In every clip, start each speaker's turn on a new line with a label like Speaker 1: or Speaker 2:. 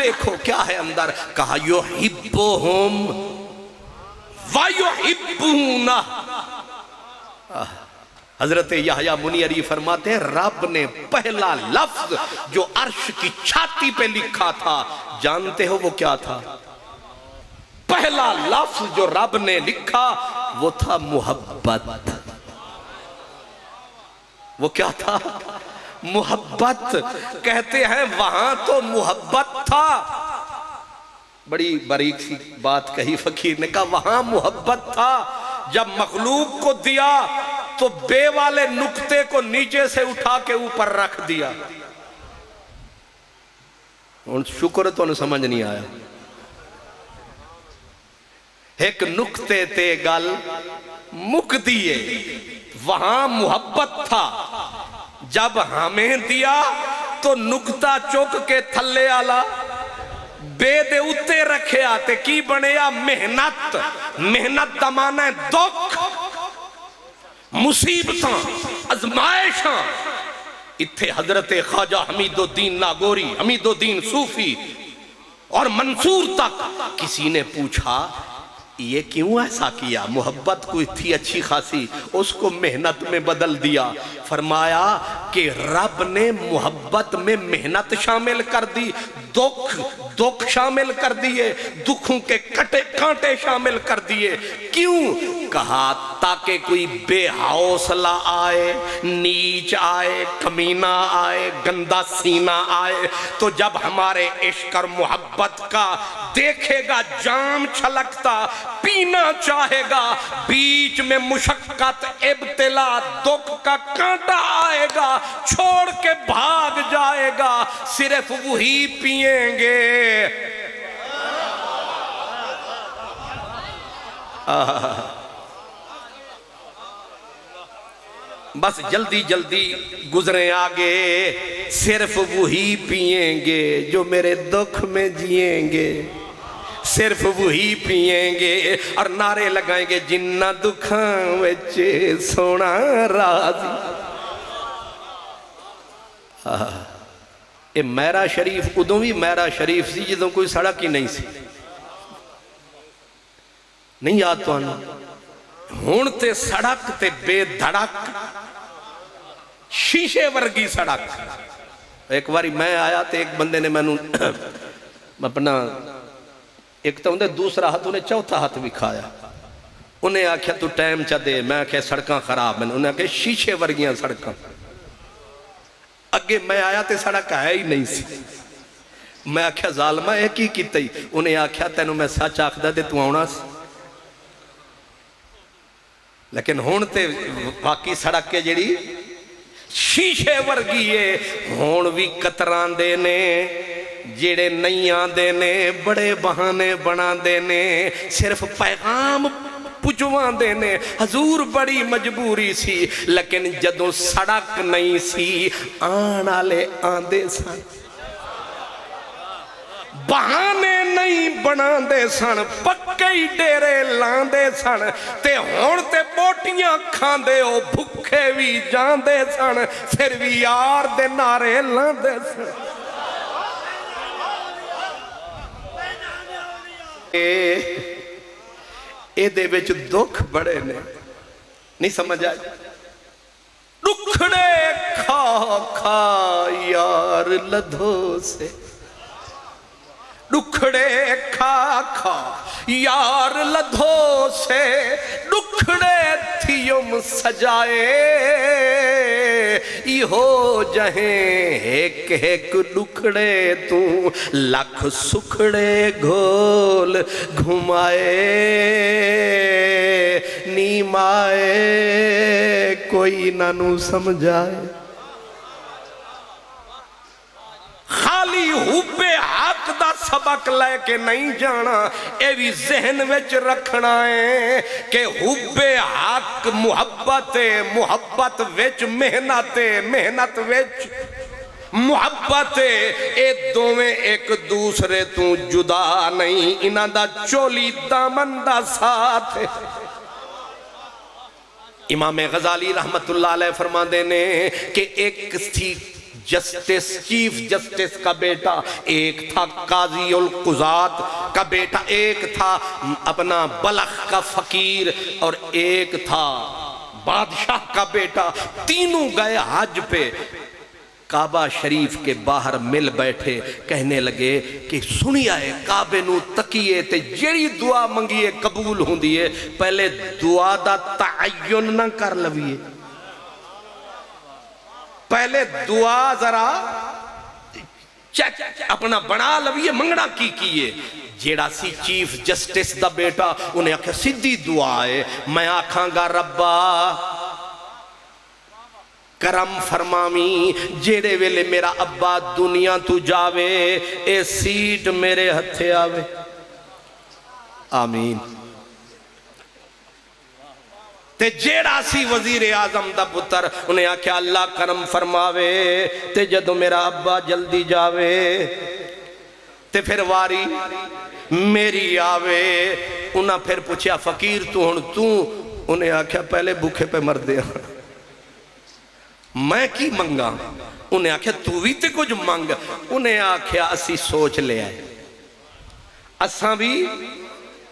Speaker 1: देखो क्या है अंदर। कहा युहिब्बुहुम व युहिब्बूना। हजरत यहया मुनियरी फरमाते हैं रब ने पहला लफ्ज जो अर्श की छाती पे लिखा था, जानते हो वो क्या था? पहला लफ्ज जो रब ने लिखा वो था मोहब्बत। वो क्या था? मोहब्बत। कहते हैं वहां तो मोहब्बत था। बड़ी बारीक सी बात कही फकीर ने, कहा वहां मोहब्बत था। जब मखलूक को दिया तो बे वाले नुक्ते को नीचे से उठा के ऊपर रख दिया। शुक्र तो समझ नहीं आया। एक नुक्ते ते गल मुक दिए, वहां मोहब्बत था। जब हमें दिया तो नुक्ता चुक के थल्ले आला बे दे उत्ते रखे आते की बनेया मेहनत। मेहनत दा माना है दुख, मुसीबतां, अजमाइशां। इत्थे हजरत ख्वाजा हमीदुद्दीन नागौरी, हमीदुद्दीन सूफी और मंसूर तक किसी ने पूछा ये क्यों ऐसा किया? मोहब्बत कोई थी अच्छी खासी, उसको मेहनत में बदल दिया। फरमाया कि रब ने मोहब्बत में मेहनत शामिल कर दी, दुख शामिल कर दिए, दुखों के कटे कांटे शामिल कर दिए। क्यों? कहा ताकि कोई बेहौसला आए, नीच आए, कमीना आए, गंदा सीना आए तो जब हमारे इश्क और मोहब्बत का देखेगा जाम छलकता, पीना चाहेगा, बीच में मुशक्कत, इब्तिला, दुख का कांटा आएगा, छोड़ के भाग जाएगा, सिर्फ वही पिएंगे। बस जल्दी जल्दी गुजरे आगे, सिर्फ वही पिएंगे जो मेरे दुख में जिएंगे, सिर्फ वही पिएंगे और नारे लगाएंगे जिन्ना दुखां विच सोना राजी। ये मैरा शरीफ उदों भी मैरा शरीफ सी जदों कोई सड़क ही नहीं सी। नहीं याद तुहानू? हुण ते सड़क ते बेधड़क शीशे वर्गी सड़क। एक बारी मैं आया तो एक बंदे ने मैनू अपना एक तो उन्हें दूसरा हाथ, उन्हें चौथा हाथ विखाया। उन्हें आख्या तू टाइम चा दे। मैं आख्या सड़क खराब हैं। उन्हें आख्या शीशे वर्गियां सड़क। अगे मैं आया तो सड़क है ही नहीं सी। मैं आख्या जालमा यह की कीता? उन्हें आख्या तेनों मैं सच आखदा ते तू आउणा सी, लेकिन हुण ते बाकी सड़क के जिहड़ी शीशे वर्गी है। हुण भी कतरांदे ने, जेड़े नहीं आंदे ने बड़े बहाने बनांदे ने, सिर्फ पैगाम पुजवांदे ने। हजूर बड़ी मजबूरी सी, लेकिन जदों सड़क नहीं सी आण वाले आंदे सन, बहाने नहीं बनांदे सन, पक्के ही डेरे लांदे सन। ते हुण ते बोटियां खांदे हो, भुखे भी जांदे सन, फिर भी यार दे नारे लांदे सन। एदे विच दुख बड़े ने, नहीं समझ आया? दुखड़े खा खा यार लधो से, दुखड़े खा खा यार लधो से, दुखड़े थियुम सजाए इहो जहे एक एक दुखड़े तू लख सुखड़े घोल घुमाए नी माए कोई नानू समझाए। खाली हुब्बे हक दा सबक लैके नहीं जाना, ये भी जहन विच रखना है कि हुब्बे हक मुहब्बत है, मुहब्बत विच मेहनत है, मेहनत विच मुहब्बत है। ये दोवें एक दूसरे तू जुदा नहीं, इन्हां दा चोली दामन दा साथ है। इमाम गजाली रहमतुल्लाह अलैह फरमाते ने कि एक थी जस्टिस, चीफ जस्टिस का बेटा, एक था काजी उल कुजात का बेटा, एक था अपना बलख का फकीर और एक था बादशाह का बेटा। तीनों गए हज पे। काबा शरीफ के बाहर मिल बैठे, कहने लगे कि सुनिया है काबे नू तकीए ते जेड़ी दुआ मंगीए कबूल होंदी है, पहले दुआ दा तअय्युन ना कर लवीए, पहले दुआ जरा चेक अपना बना लवीए, मंगना की कीए। जेड़ा सी चीफ जस्टिस दा बेटा, उन्हें आख्या सीधी दुआ है, मैं आखांगा रब्बा करम फरमावी, जेड़े वेले मेरा अब्बा दुनिया तू जावे, ए सीट मेरे हथे आवे, आमीन। ते जेड़ा सी वजीर आजम दा पुत्र, उन्हें आख्या अल्लाह करम फरमावे, ते जदों मेरा अब्बा जल्दी जावे ते फिर वारी मेरी आवे। उन्हें फिर पूछया फकीर तू हुण तू, उन्हें आख्या पहले भूखे पे मरदे मैं की मंगा। उन्हें आख्या तू भी ते कुछ मंग। उन्हें आख्या असी सोच लिया, असा भी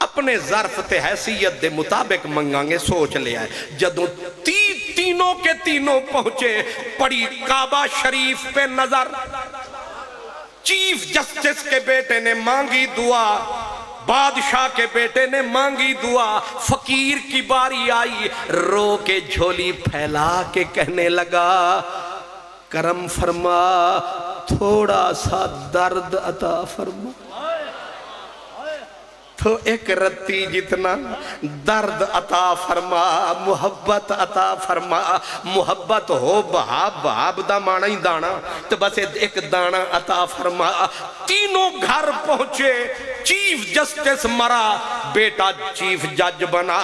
Speaker 1: अपने ज़र्फ ते हैसियत दे मुताबिक मंगांगे, सोच लिया है। जदों तीनों के तीनों पहुंचे, पड़ी काबा शरीफ पे नजर, चीफ जस्टिस के बेटे ने मांगी दुआ, बादशाह के बेटे ने मांगी दुआ, फकीर की बारी आई, रो के झोली फैला के कहने लगा करम फरमा, थोड़ा सा दर्द अता फरमा। तो एक रत्ती जितना दर्द अता फरमा, मुहब्बत अता फरमा। मुहब्बत हो बहाब, बहाब दा माना ही दाना, तो बस एक दाना अता फरमा। तीनों घर पहुंचे, चीफ जस्टिस मरा, बेटा चीफ जज बना,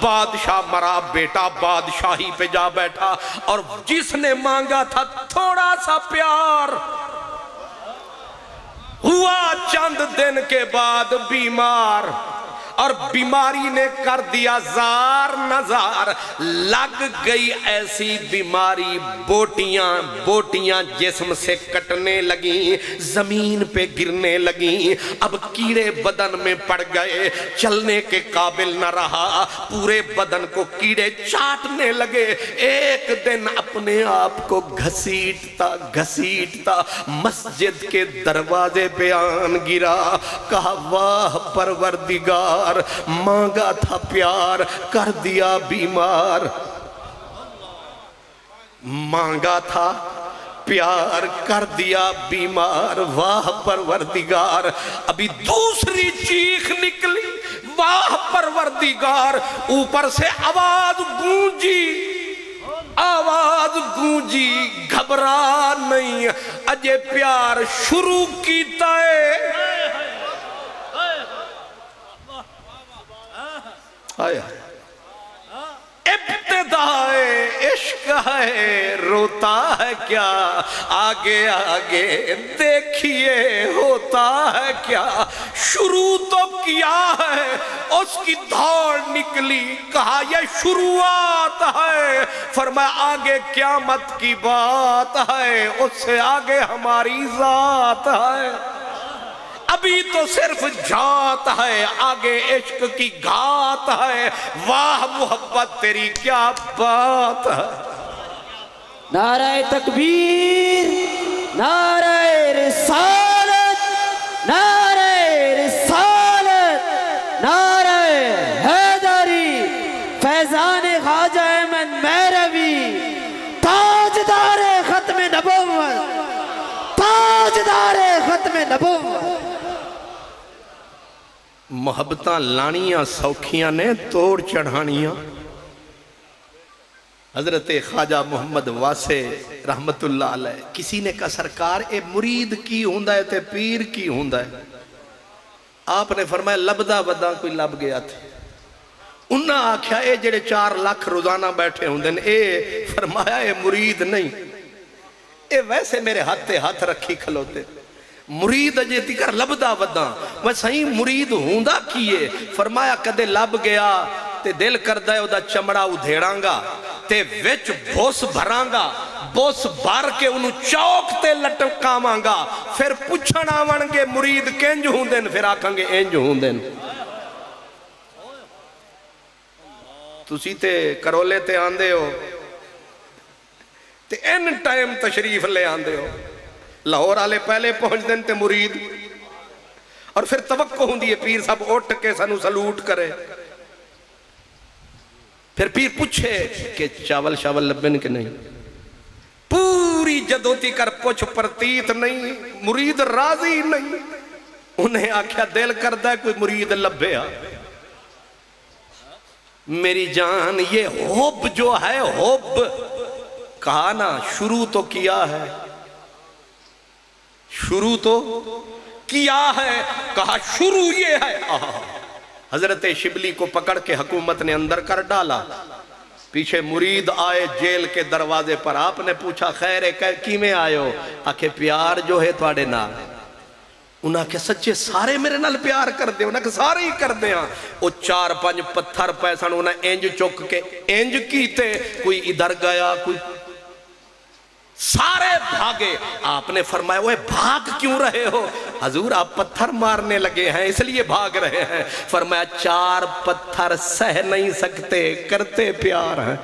Speaker 1: बादशाह मरा, बेटा बादशाही पे जा बैठा। और जिसने मांगा था थोड़ा सा प्यार, हुआ चंद दिन के बाद बीमार, और बीमारी ने कर दिया जार नजार। लग गई ऐसी बीमारी, बोटियां बोटियां जिस्म से कटने लगी, जमीन पे गिरने लगी। अब कीड़े बदन में पड़ गए, चलने के काबिल न रहा, पूरे बदन को कीड़े चाटने लगे। एक दिन अपने आप को घसीटता घसीटता मस्जिद के दरवाजे पे आन गिरा। कहा वाह परवरदिगार, मांगा था प्यार कर दिया बीमार, मांगा था प्यार कर दिया बीमार, वाह परवरदिगार। अभी दूसरी चीख निकली, वाह परवरदिगार। ऊपर से आवाज गूंजी, आवाज गूंजी, घबरा नहीं, अजय प्यार शुरू कीता है। इब्तिदाए इश्क है, रोता है क्या, आगे आगे देखिए होता है क्या। शुरू तो किया है, उसकी दौड़ निकली, कहा यह शुरुआत है। फरमाया आगे क़यामत की बात है, उससे आगे हमारी जात है। अभी तो सिर्फ जात है, आगे इश्क की घात है। वाह मोहब्बत तेरी क्या बात है।
Speaker 2: नारे तकबीर, नारे रिसालत, नारे रिसालत, नारे हैदरी, फैजान ख्वाजा अहमद महरवी, ताजदारे खत्म नबुव्वत, ताजदारे खत्म नबुव्वत।
Speaker 1: मोहब्बतां लानियां सौखियां ने, तोड़ चढ़ानियां। हजरत ख्वाजा मोहम्मद वासे रहमतुल्लाह अलैह, किसी ने कहा सरकार ए मुरीद की हुंदा है ते पीर की हुंदा है। आपने फरमाया लभदा वदा कोई लभ गया थे। उन्हें आख्या ये जेड़े 4 लाख रोजाना बैठे होंदे ने, ए फरमाया ये मुरीद नहीं, ये वैसे मेरे हाथ ते हाथ रखी खलोते। मुरीद अजे तिकर लभदा वदा, मैं सही मुरीद हुंदा कीए। फरमाया कदे लभ गया ते दिल करदा है ओदा चमड़ा उधेड़ांगा ते विच भुस भरांगा, बुस भर के उन्होंने चौक ते लटकावांगा, फिर पुछण आवणगे मुरीद किंज हुंदे ने, फिर आखांगे इंज हुंदे ने। तुसी ते करोले ते आंदे हो ते इन टाइम तशरीफ ले आंदे हो, लाहौर वाले पहले पहुंचते हैं ते मुरीद, और फिर तवक्को हुंदी है पीर साहब उठ के सानू सलूट करे। फिर पीर पूछे कि चावल शावल लब्बन के नहीं, पूरी जदोती कर पुछ प्रतीत नहीं, मुरीद राजी नहीं। उन्हें आख्या दिल करदा कोई मुरीद लभे। मेरी जान ये हुब जो है, हुब कहा ना शुरू तो किया है, शुरू तो किया है, कहा शुरू ये है। हजरत शिबली को पकड़ के हुकूमत ने अंदर कर डाला। पीछे मुरीद आए जेल के दरवाजे पर, आपने पूछा खैर है कि में आयो? आखे प्यार जो है थोड़े नाल। उन्हें आखे सच्चे सारे मेरे नाल प्यार कर दे? उन्हें सारे ही कर दे। वो 4-5 पत्थर पे सन, उन्हें इंज चुक के इंज कीते, कोई इधर गया कोई, सारे भागे। आपने फरमाया वो भाग क्यों रहे हो? हजूर आप पत्थर मारने लगे हैं इसलिए भाग रहे हैं। फरमाया 4 पत्थर सह नहीं सकते, करते प्यार है।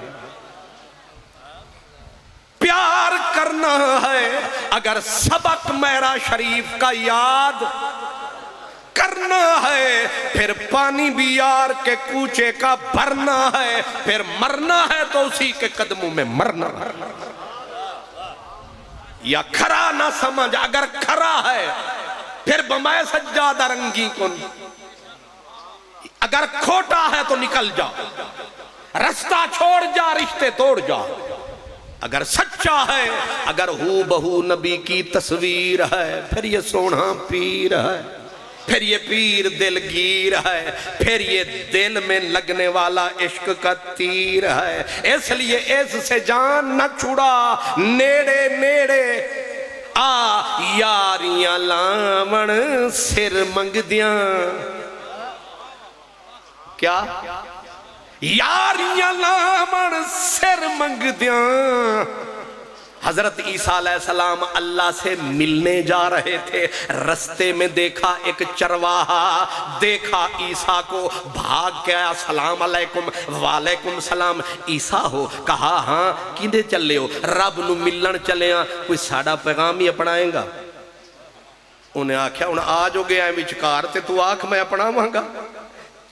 Speaker 1: प्यार करना है अगर सबक मेरा शरीफ का याद करना है, फिर पानी भी यार के कूचे का भरना है, फिर मरना है तो उसी के कदमों में मरना। या खरा ना समझ, अगर खरा है फिर बमाए सज्जादा रंगी को, अगर खोटा है तो निकल जा, रास्ता छोड़ जा, रिश्ते तोड़ जा। अगर सच्चा है, अगर हू बहू नबी की तस्वीर है, फिर ये सोना पीर है, फिर ये पीर दिलगीर है, फिर ये दिल में लगने वाला इश्क का तीर है। इसलिए इससे जान न छुड़ा, नेड़े नेड़े आ यारियां लावण सिर मंगदियां। क्या? यारियां लावण सिर मंगदियां। हजरत ईसा अलैहिस्सलाम अल्लाह से मिलने जा रहे थे, रास्ते में देखा एक चरवाहा, देखा ईसा को, भाग के आया, सलाम अलैकुम। वालेकुम सलाम। ईसा हो? कहा हाँ। किदे चले हो? रब नू मिलन चले आ, कोई साडा पैगाम ही अपनाएगा? उन्हें आख्या हुण आ जो गया विचकार ते तू आख मैं अपनावांगा,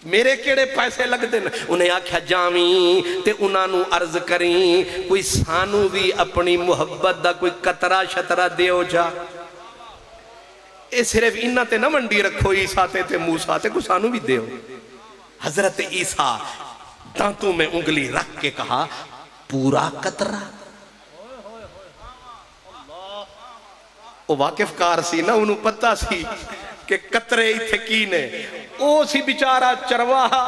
Speaker 1: मेरे केड़े पैसे लगते हैं? उन्हें आख्या जावी ते उन्होंने अर्ज करी कोई सानू भी अपनी मुहब्बत का कोई कतरा शतरा दियो जा। ये सिर्फ इन्हां ते ना मंडी रखो ईसा ते मूसा ते, कोई सानू भी दियो। हजरत ईसा दांतों में उंगली रख के कहा पूरा कतरा। वो वाकिफकार सी ना, उन्होंने पता सी कि कतरे इत्थे की ने। ओ सी बेचारा चरवाहा,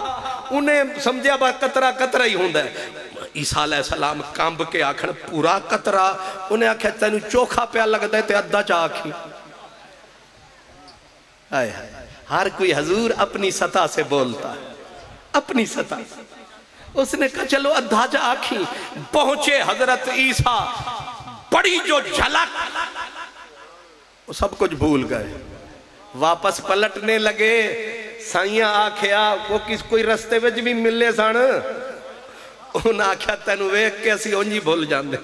Speaker 1: उन्हें समझिया बा कतरा कतरा ही होंदा है। ईसा अलैहिस्सलाम कंब के आखन पूरा कतरा। उन्हें आख्या तेनू चोखा प्या लगता है ते अद्धा चा आखी। हाय हाय, हर कोई हजूर अपनी सतह से बोलता है, अपनी सतह से। उसने कहा चलो अद्धा चा आखी। पहुंचे हजरत ईसा, बड़ी जो झलक, वो सब कुछ भूल गए। वापस पलटने लगे। साइया आख्या वो किस कोई रस्ते में भी मिले सन, उन्हें आख्या तेन वेख के असी उंज ही भूल जाते,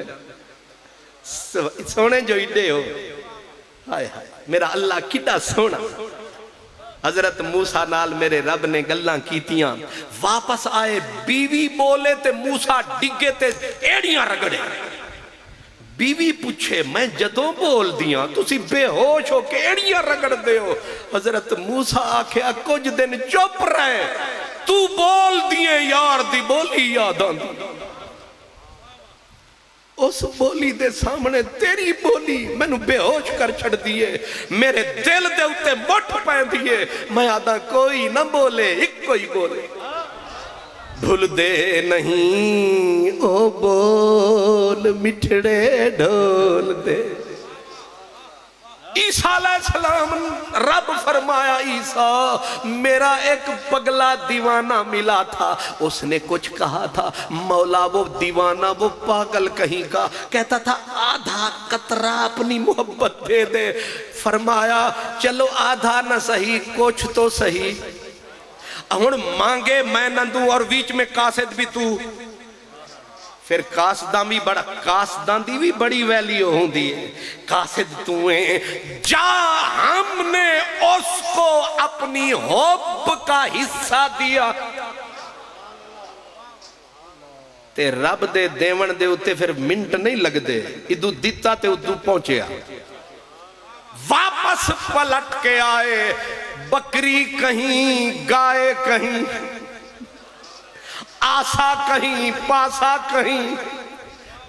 Speaker 1: सोने जो इडे हो। हाय हाय, मेरा अल्लाह कितना सोना। हजरत मूसा नाल मेरे रब ने गल्लां कीतियां। वापस आए, बीवी बोले ते मूसा डिगे ते एड़ियां रगड़े। बीवी पूछे मैं जदों बोल दिया तुसी बेहोश हो के एड़ियां रगड़ दे हो। हजरत मूसा आख्या कुछ दिन चुप रहे, तू बोल दिए यार दी बोली याद आंदी। उस बोली दे सामने तेरी बोली मैनू बेहोश कर छड़ दिए, मेरे दिल दे उत्ते मुठ पैंदी है। मैं आदा कोई ना बोले, एक कोई बोले। भूल दे नहीं ओ बोल मिठड़े ढोल दे। ईसा अलैहिस्सलाम, रब फरमाया ईसा मेरा एक पगला दीवाना मिला था, उसने कुछ कहा था। मौला वो दीवाना, वो पागल कहीं का, कहता था आधा कतरा अपनी मोहब्बत दे दे। फरमाया चलो आधा न सही, कुछ तो सही। हुण मांगे मैं न दूं और बीच में कासिद भी तू, फिर कासदां भी बड़ा, कासदां दी भी बड़ी वैल्यू होंदी है। कासिद तू है, जा हमने उसको अपनी हुब्ब का हिस्सा दिया। ते रब दे देवन दे उत्ते फिर मिंट नहीं लगदे, इदू दिता ते उदू पहुंचया। वापस पलट के आए, बकरी कहीं, गाय कहीं, आशा कहीं, पासा कहीं,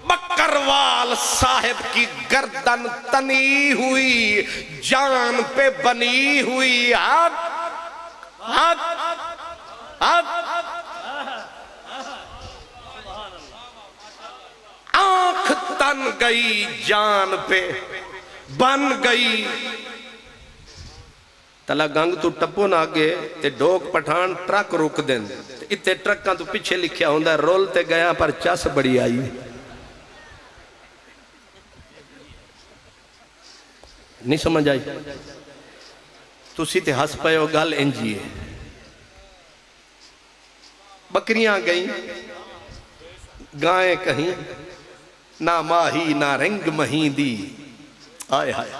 Speaker 1: बकरवाल साहिब की गर्दन तनी हुई, जान पे बनी हुई। हक हक हक, आंख तन गई, जान पे बन गई। तला गंग तू टप्पो ना अगे ते डोक पठान ट्रक रुक दें, इतने ट्रकों तो पिछे लिखा होंगे रोल ते गया पर चस बड़ी आई। नहीं समझ आई? तुसी ते हस पे हो, गल इंजी है। बकरियां गई, गायें कहीं, ना माही ना रंग मही दी। आय हाय,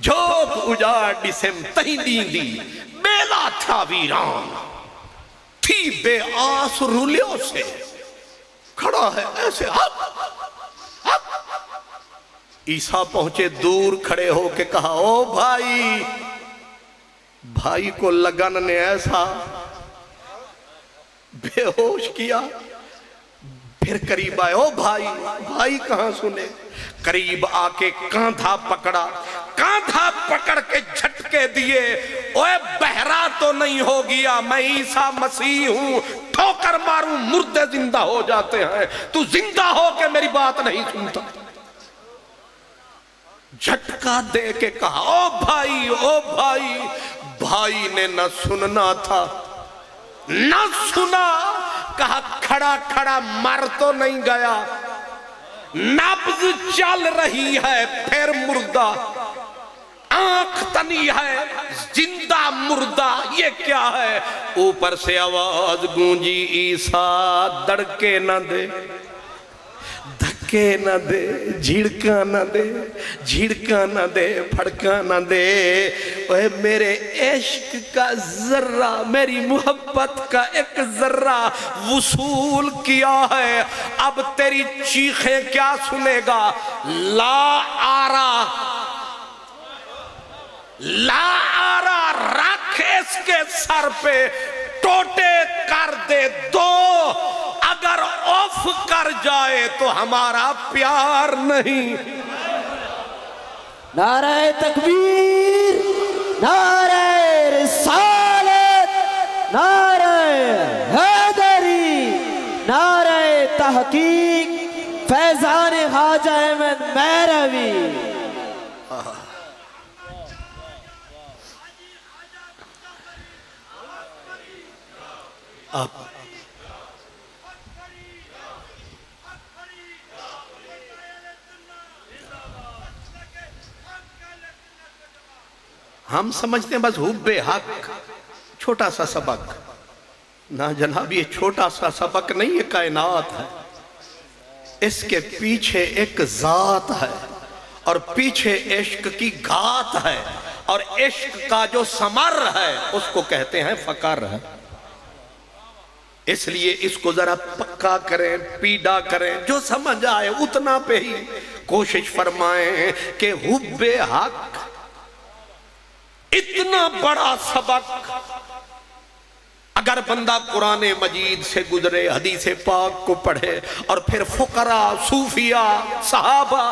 Speaker 1: झोंक उजाड़ डिसम तही दी, बेला था वीरान थी बेआस रूलियों से। खड़ा है ऐसे, ईसा पहुंचे, दूर खड़े होके कहा ओ भाई। भाई को लगन ने ऐसा बेहोश किया। फिर करीब आए, ओ भाई। भाई कहां सुने, करीब आके कांधा पकड़ा, कांधा पकड़ के झटके दिए। ओए बहरा तो नहीं हो गया, मैं ईसा मसीह हूं, ठोकर मारूं मुर्दे जिंदा हो जाते हैं, तू जिंदा हो के मेरी बात नहीं सुनता। झटका दे के कहा ओ भाई, ओ भाई। भाई ने न सुनना था, न सुना। कहा खड़ा खड़ा मर तो नहीं गया, नब्ज चल रही है, फिर मुर्दा, आंख तनी है, जिंदा मुर्दा, ये क्या है? ऊपर से आवाज गूंजी, ईसा दड़के न दे, धक्के न दे, झिड़का न दे, झिड़का न दे, फड़का न दे। ओए मेरे इश्क का जर्रा, मेरी मोहब्बत का एक जर्रा वसूल किया है, अब तेरी चीखें क्या सुनेगा? ला आरा, ला आरा, रख इसके सर पे, टोटे कर दे दो। अगर ऑफ कर जाए तो हमारा प्यार नहीं।
Speaker 2: नारे तकबीर, नारे रिसालत, नारे हैदरी, नारे तहकीक, फैजान ख्वाजा अहमद मेहरवी।
Speaker 1: आप हम समझते हैं बस हुब्बे हक, छोटा सा सबक। ना जनाब, ये छोटा सा सबक नहीं, ये कायनात है। इसके पीछे एक जात है और पीछे इश्क की घात है, और इश्क का जो समर है उसको कहते हैं फकर है। इसलिए इसको जरा पक्का करें, पीड़ा करें, जो समझ आए उतना पे ही कोशिश फरमाएं कि हुब्बे हक इतना बड़ा सबक अगर बंदा कुरान मजीद से गुजरे, हदीस पाक को पढ़े और फिर फुकरा, सूफिया, सहाबा,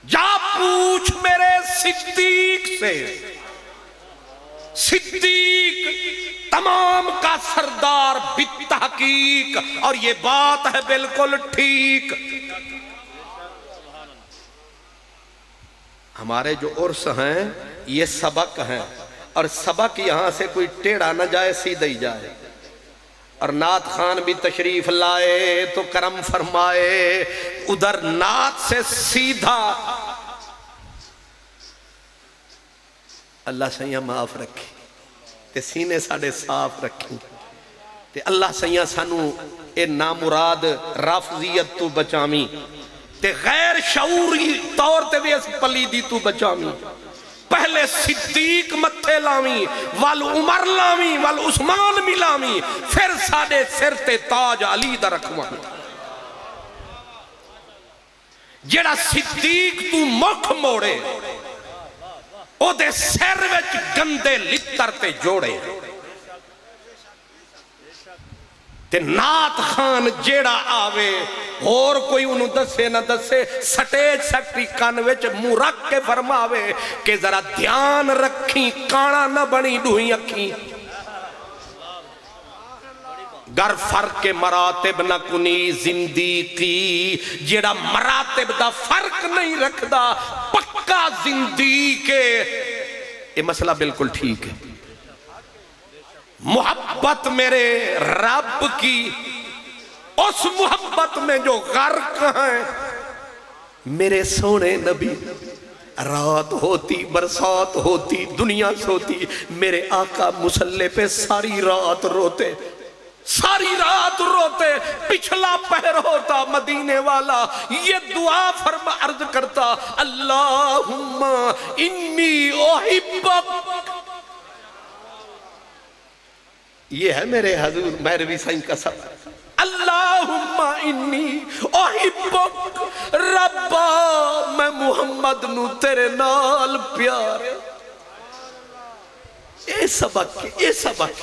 Speaker 1: जा पूछ मेरे सिद्दीक से। सिद्दीक तमाम का सरदार बित्तहकीक, और ये बात है बिल्कुल ठीक। हमारे जो उर्स हैं ये सबक हैं, और सबक यहाँ से कोई टेढ़ा न जाए, सीधा ही जाए। और नात खान भी तशरीफ लाए तो करम फरमाए, उधर नात से सीधा। अल्लाह सैया माफ रखे ते सीने साढ़े साफ रखी, ते अल्लाह सैया सानू ए नामुराद राफजियत तू बचावी, ते गैर शऊरी तौर ते भी इस पलीदी तू बचावी। पहले सिद्दीक मत्थे लावी, वल उमर लावी, वल उस्मान मिलावी, फिर साडे सिर ते ताज अली दा रखवावी। जेड़ा सिद्दीक तू मुख मोड़े ओदे सिर विच गंदे लित्तर ते जोड़े, ते नात खान जेड़ा आवे होर कोई उन्होंने दसे ना दसे, स्टेज सैक्टरी कान विच मुंह रख के फरमावे कि जरा ध्यान रखी काना न बनी डूही अखी। गर फर्क के मरातिब न कुनी जिंदगी, जेड़ा मरातिब दा फर्क नहीं रखदा पक्का जिंदगी के। ये मसला बिल्कुल ठीक है। मोहब्बत मेरे रब की, उस मोहब्बत में जो गर्क है मेरे सोने नबी। रात होती बरसात होती दुनिया सोती, मेरे आका मुसल्ले पे सारी रात रोते, सारी रात रोते। पिछला पहर होता मदीने वाला, ये दुआ फरमा अर्ज करता, अल्लाहुम्मा इन्नी उहिब्बुक। ये है मेरे हजूर मैरवी साईं का सब। अल्लाहुम्मा इन्नी उहिब्बुक रब्बा, मैं मुहम्मद नू तेरे नाल प्यार। ये सबक, ये सबक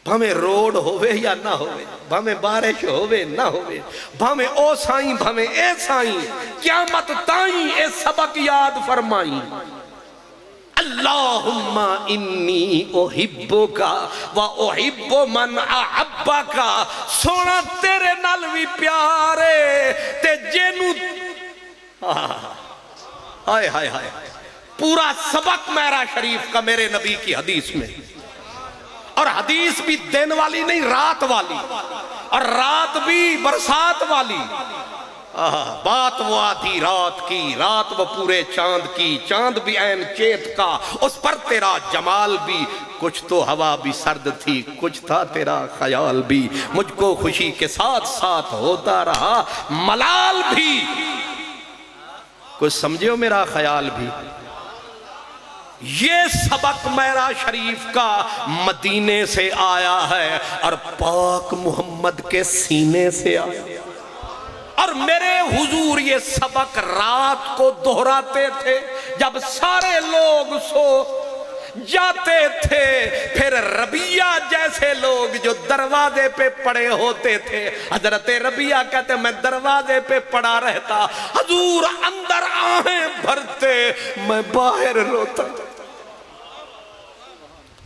Speaker 1: भावे रोड होवे या ना होवे, भावे बारिश होवे ना होवे, भावे ओ साईं भावे ए साईं, क़यामत ताईं ए सबक याद फरमाई। अल्लाहुम्मा इन्नी उहिब्बुका व उहिब्बु मन अहब्बका। सोना तेरे नाल भी प्यारे ते जेनू। हाय हाय हाय, पूरा सबक मेरा शरीफ का मेरे नबी की हदीस में। और हदीस भी दिन वाली नहीं, रात वाली, और रात भी बरसात वाली। बात वो आधी रात की, रात वो पूरे चांद की, चांद भी ऐन चेत का, उस पर तेरा जमाल भी। कुछ तो हवा भी सर्द थी, कुछ था तेरा ख्याल भी, मुझको खुशी के साथ साथ होता रहा मलाल भी। कुछ समझो मेरा ख्याल भी। ये सबक मेरा शरीफ का मदीने से आया है और पाक मोहम्मद के सीने से आया। और मेरे हुजूर ये सबक रात को दोहराते थे जब सारे लोग सो जाते थे। फिर रबिया जैसे लोग जो दरवाजे पे पड़े होते थे, हजरत रबिया कहते मैं दरवाजे पे पड़ा रहता, हुजूर अंदर आहें भरते, मैं बाहर रोता।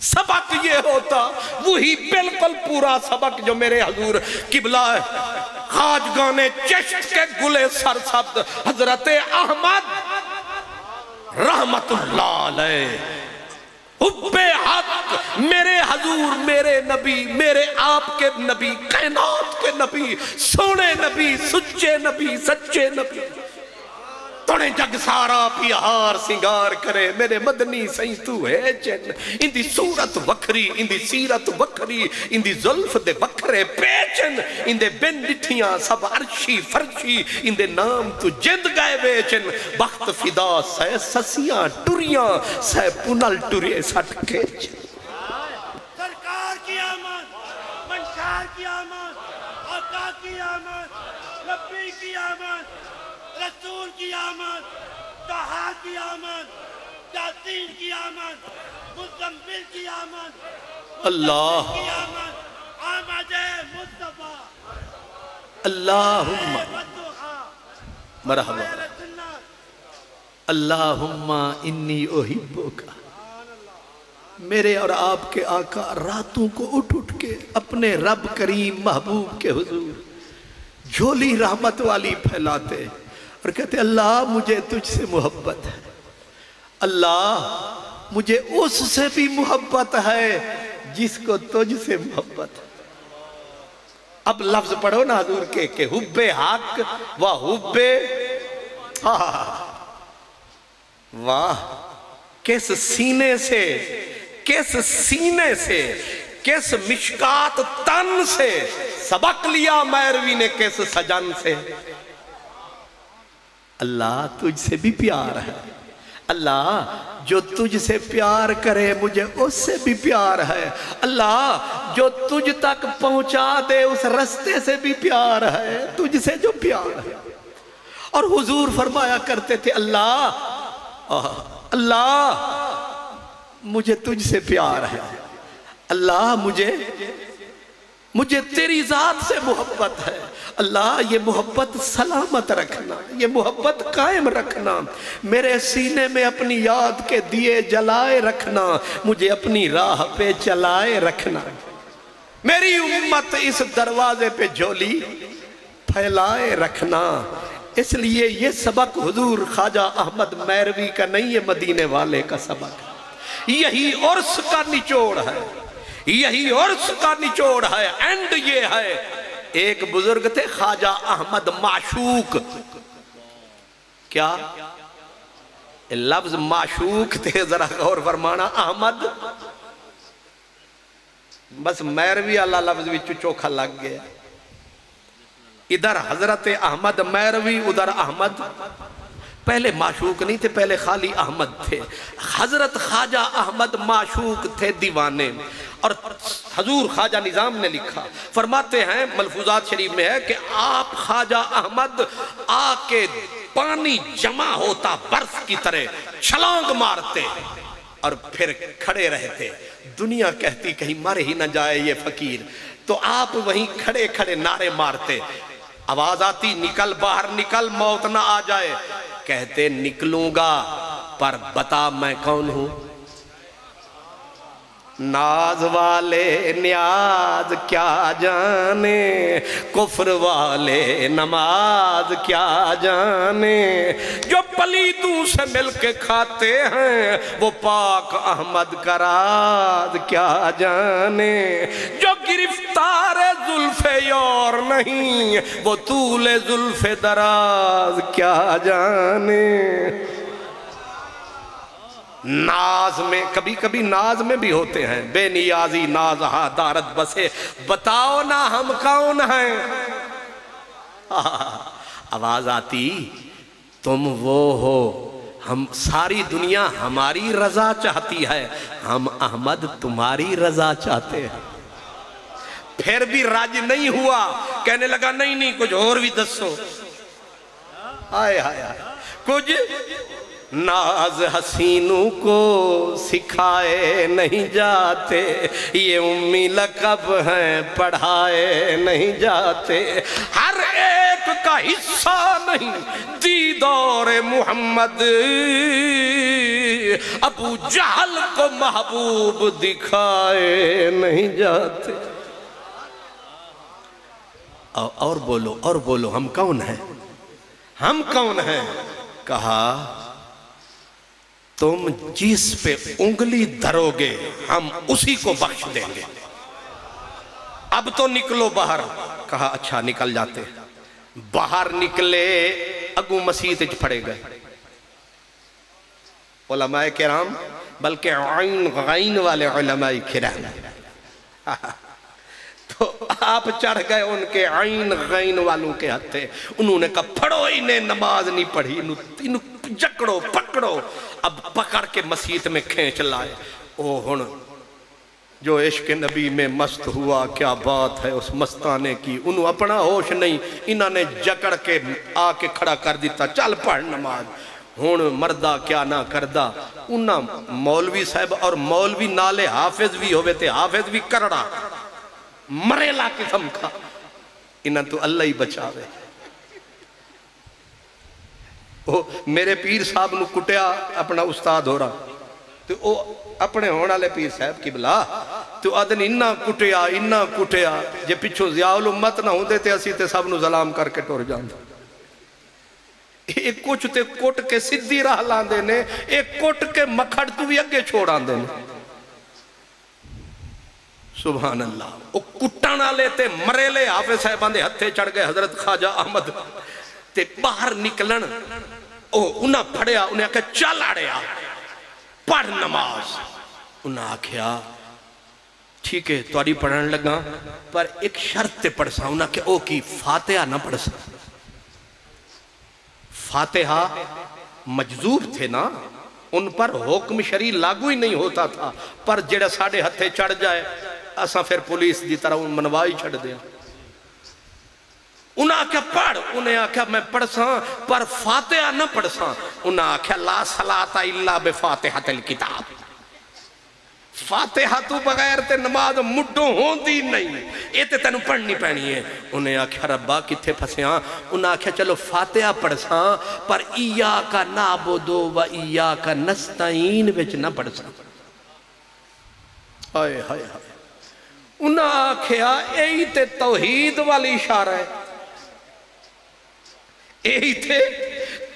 Speaker 1: सबक ये होता वही बिल्कुल पूरा सबक जो मेरे हुजूर किबला खाजगाने चिश्त के गुले सरसब्द हजरत अहमद रहमतुल्लाह अलैह हुब्बे हक, मेरे हुजूर मेरे नबी, मेरे आपके नबी, कायनात के नबी, सोने नबी, सुच्चे नबी, सच्चे नबी, तोड़े जग सारा प्यार सिंगार करे। मेरे मदनी सही तू है चैन। इंदी सूरत वखरी, इंदी सीरत वखरी, इंदी जुल्फ दे वखरे पेचन, इंदे बिन डिठियां सब अर्शी फरशी, इंदे नाम तू जिंद गए बेचन। वक्त फिदा सह ससियां टुरियां, सह पुनल टुरे सट के।
Speaker 3: सरकार की आमद, मंशार की आमद, आका की आमद, नबी की आमद, रसूल की आमद, तहा की आमद, यासीन की आमद, मुज़म्मिल की आमद,
Speaker 1: अल्लाह
Speaker 3: की आमद, आमद मुस्तफा,
Speaker 1: अल्लाहुम्मा
Speaker 3: बद्दुआ,
Speaker 1: मरहबा, अल्लाहुम्मा इन्नी उहिब्बुका। मेरे और आपके आका रातों को उठ उठ के अपने रब करीम महबूब के हुजूर झोली रहमत वाली फैलाते, और कहते अल्लाह मुझे तुझसे मोहब्बत है, अल्लाह मुझे उससे भी मोहब्बत है जिसको तुझसे मोहब्बत है। अब लफ्ज पढ़ो ना हजूर के हुब्बे हक व हुब्बे, वाह किस सीने से, किस सीने से, किस मिशकात तन से सबक लिया मैरवी ने, किस सजन से। अल्लाह तुझसे भी प्यार है, अल्लाह जो तुझसे प्यार करे मुझे उससे भी प्यार है, अल्लाह जो तुझ तक पहुंचा दे उस रास्ते से भी प्यार है, तुझसे जो प्यार है। और हुजूर फरमाया करते थे अल्लाह अल्लाह मुझे तुझसे प्यार है, अल्लाह मुझे तेरी जात से मोहब्बत है, अल्लाह ये मोहब्बत सलामत रखना, ये मोहब्बत कायम रखना, मेरे सीने में अपनी याद के दिए जलाए रखना, मुझे अपनी राह पे चलाए रखना, मेरी उम्मत इस दरवाजे पे झोली फैलाए रखना। इसलिए ये सबक हुजूर ख्वाजा अहमद मैरवी का नहीं, ये मदीने वाले का सबक है। यही उर्स का निचोड़ है, यही उर्स का निचोड़ है, एंड ये है। एक बुजुर्ग थे ख्वाजा अहमद माशूक, क्या लफ्ज माशूक थे, जरा गौर फरमाना। अहमद बस मैरवी वाला लफ्ज भी चोखा लग गया, इधर हजरत अहमद मैरवी उधर अहमद। पहले माशूक नहीं थे, पहले खाली अहमद थे। हजरत ख्वाजा अहमद माशूक थे दीवाने। और हजूर ख्वाजा निजाम ने लिखा, फरमाते हैं मलफूजात शरीफ में है कि आप ख्वाजा अहमद आके पानी जमा होता बर्फ की तरह छलांग मारते और फिर खड़े रहते। दुनिया कहती कहीं मर ही ना जाए ये फकीर, तो आप वहीं खड़े खड़े नारे मारते। आवाज आती निकल बाहर निकल, मौत ना आ जाए। कहते निकलूंगा पर बता मैं कौन हूं। नाज वाले न्याज क्या जाने, कुफ्र वाले नमाज क्या जाने, जो पलीदों से मिलके खाते हैं वो पाक अहमद का राज क्या जाने, जो गिरफ्तार जुल्फे और नहीं वो तूले जुल्फे दराज क्या जाने। नाज में कभी कभी नाज में भी होते हैं, बेनियाजी नाज हा दारत बसे, बताओ ना हम कौन हैं। आवाज आती तुम वो हो, हम सारी दुनिया हमारी रजा चाहती है, हम अहमद तुम्हारी रजा चाहते हैं। फिर भी राजी नहीं हुआ, कहने लगा नहीं नहीं कुछ और भी दसो। आए हाय हाय, कुछ नाज हसीनों को सिखाए नहीं जाते, ये उम्मी लक़ब हैं पढ़ाए नहीं जाते, हर एक का हिस्सा नहीं दीदार मोहम्मद, अबू जहल को महबूब दिखाए नहीं जाते। और बोलो और बोलो, हम कौन हैं, हम कौन हैं। कहा तुम जिस पे उंगली धरोगे हम उसी को बख्श देंगे, अब तो निकलो बाहर। कहा अच्छा निकल जाते। बाहर निकले, अगू मसीत फड़े गए उलमाए किराम, बल्कि आइन गैन वाले उलमाए किराम। तो आप चढ़ गए उनके आइन गैन वालों के हथे। उन्होंने कहा फड़ो, इन्हें नमाज नहीं पढ़ी, इन्हें जकड़ो पकड़ो। अब पकड़ के मसीत में खींच लाए। ओ हुन जो इश्क नबी में मस्त हुआ, क्या बात है उस मस्ताने की। उन्होंने अपना होश नहीं, इन्होंने जकड़ के आके खड़ा कर दिता, चल पढ़ नमाज। हुन मरदा क्या ना करदा। उन्ना मौलवी साहब और मौलवी नाले हाफिज भी होवे थे, हाफिज भी करड़ा मरेला किस्म का। इन्हें तो अल्लाह ही बचावे। ओ मेरे पीर साहब नू कुटिया अपना उस्ताद हो रहा, तो ओ अपने होने वाले पीर साहब की बला तो आदन इन्ना कुटिया, जे पिछों ज़ियाउल उम्मत ना होंदे ते असी ते सब नू सलाम करके टुर जांदे। ये कुछ ते कुट के सीधी राह लांदे ने, एक कुट के मखड़ तू भी अगे छोड़ आंदे ने। सुभान अल्लाह। वो कुट्टण वाले ते मरेले हाफिज साहिबां दे हत्थे चढ़ गए हजरत ख्वाजा अहमद ते बाहर निकलन ओ उन्हें फड़िया, उन्हें आख्या चल आड़िया पढ़ नमाज। उन्हें आख्या ठीक है तुहाडी पढ़न लगा पर एक शर्त ते पढ़सा। उन्हें आख्या ओ की? फातिहा ना पढ़सा। फातिहा मजजूब थे ना, उन पर हुक्म शरी लागू ही नहीं होता था, पर जेड़ा साढ़े हथे चढ़ जाए असा फिर पुलिस की तरह मनवा ही छड़ दिया। उन्हें आख्या पढ़, उन्हें आख्या मैं पढ़सा पर फातिहा ना पढ़सा। उन्हें आख्या ला सलाता इल्ला बिफातिहतिल किताब, फातिहा तू बगैर ते नमाज मुड्डो होंदी नहीं, ये ते तेन पढ़नी पैनी है। उन्हें आख्या रब्बा किथे फसिया? उन्हें आख्या चलो फातिहा पढ़सा पर इय्याका नअबुदु व इय्याका नस्तईन विच ना पढ़सा। हाय हाय हाय। उन्हें आख्या यही ते तौहीद वाली इशारा है, यही थे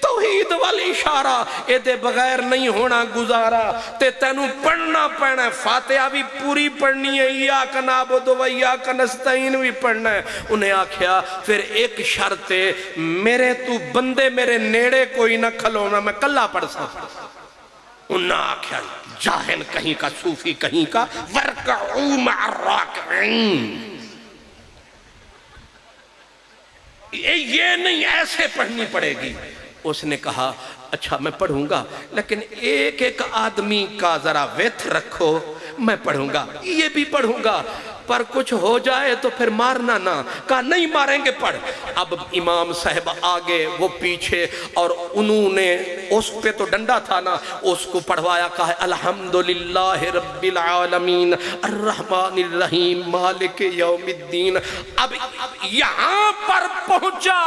Speaker 1: तौहीद वाली इशारा, ये बगैर नहीं होना गुजारा। ते तेनू पढ़ना पैना, फातिहा भी पूरी पढ़नी है, इय्याका नअबुदु व इय्याका नस्तईन भी पढ़ना है। उन्हें आख्या फिर एक शर्त है, मेरे तू बंदे मेरे नेड़े कोई ना खलोना, मैं कल्ला पढ़सा। उन्हें आख्या जाहिल कहीं का, सूफी कहीं का, वरकऊ मअर्राकिईन। ये नहीं ऐसे पढ़नी पड़ेगी। उसने कहा अच्छा मैं पढ़ूंगा, लेकिन एक एक आदमी का जरा वेथ रखो, मैं पढ़ूंगा, ये भी पढ़ूंगा, पर कुछ हो जाए तो फिर मारना ना। कहा नहीं मारेंगे, पढ़। अब इमाम साहब आगे वो पीछे, और उन्होंने उस पे तो डंडा था ना, उसको पढ़वाया। कहा अल्हम्दुलिल्लाह रब्बिल आलमीन अर्रहमानिर रहीम मालिक यौमिद्दीन। अब यहाँ पर पहुंचा,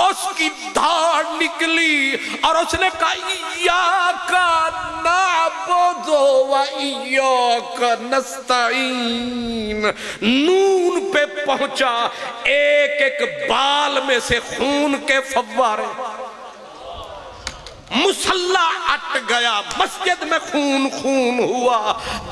Speaker 1: उसकी धाड़ निकली और उसने कहा इय्याका नअबुदु व इय्याका नस्तईन। नून पे पहुंचा, एक एक बाल में से खून के फव्वारे, मुसल्ला अट गया, मस्जिद में खून खून हुआ।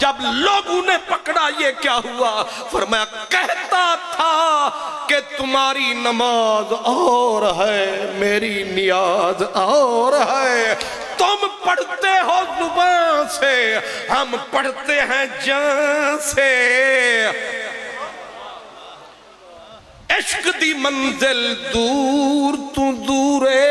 Speaker 1: जब लोगों ने पकड़ा ये क्या हुआ, फरमाया कहता था कि तुम्हारी नमाज और है, मेरी नियाज और है। तुम पढ़ते हो जुबान से, हम पढ़ते हैं जान से। इश्क दी मंजिल दूर तू दूरे,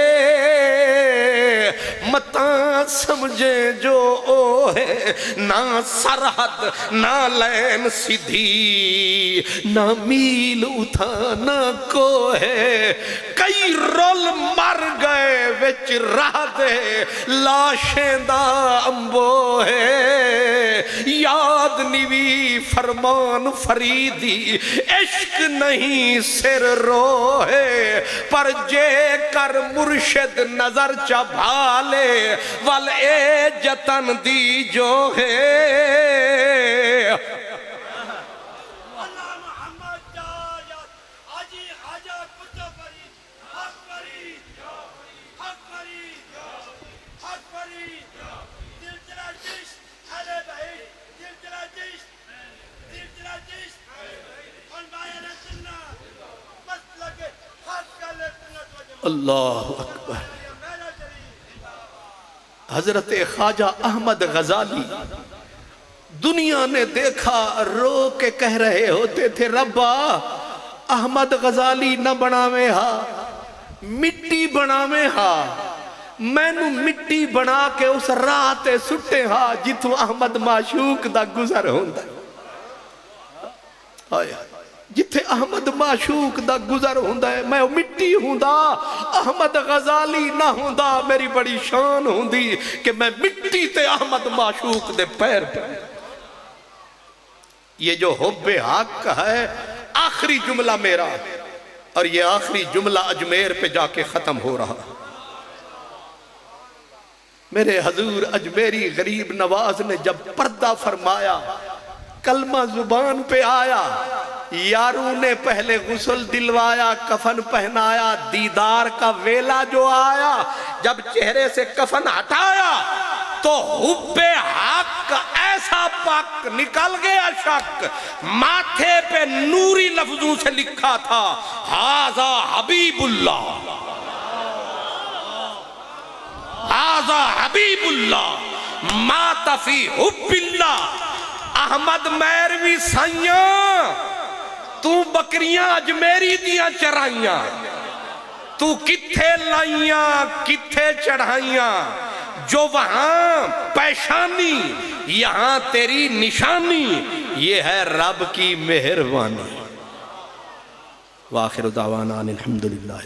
Speaker 1: मता समझे जो ओ है, ना सरहद ना लैन सीधी, ना मील उठा ना को है। कई रोल मर गए विच राह दे, लाशें दा अंबो है। याद निवी फरमान फरीदी, इश्क नहीं सिर रोहे, पर जे कर मुर्शिद नजर चा भाले, वल ए जतन दी जो है। अल्लाह अकबर। हजरत ख्वाजा अहमद गजाली दुनिया ने देखा, रो के कह रहे होते थे रब्बा अहमद गजाली न बनावे हा, मिट्टी बनावे हा, मैनू मिट्टी बना के उस राह ते सुटे हा जिथों अहमद माशूक दा गुजर होंदा। जिथे अहमद माशूक दा गुजर होंदा है, मैं मिट्टी हुंदा, अहमद गजाली ना हुंदा, मेरी बड़ी शान हुंदी कि मैं मिट्टी ते अहमद माशूक दे पैर पे। ये जो हुब्बे हक है, आखिरी जुमला मेरा, और ये आखिरी जुमला अजमेर पे जाके खत्म हो रहा। मेरे हजूर अजमेरी गरीब नवाज ने जब पर्दा फरमाया, कलमा जुबान पे आया, यारू ने पहले गुस्ल दिलवाया, कफन पहनाया, दीदार का वेला जो आया, जब चेहरे से कफन हटाया तो हुब्बे हक ऐसा पक निकल गया शक। माथे पे नूरी लफ्जों से लिखा था हाजा हबीबुल्लाह, हाजा हबीबुल्लाह मातफी हुब्बिल्लाह। अहमद मैरवी साइया तू बकरियां अजमेरी दियां चराइयां, तू किथे लाइया किथे चढ़ाइया, जो वहां पेशानी यहां तेरी निशानी, ये है रब की मेहरबानी। वाखिर दावाना अल्हम्दुलिल्लाह।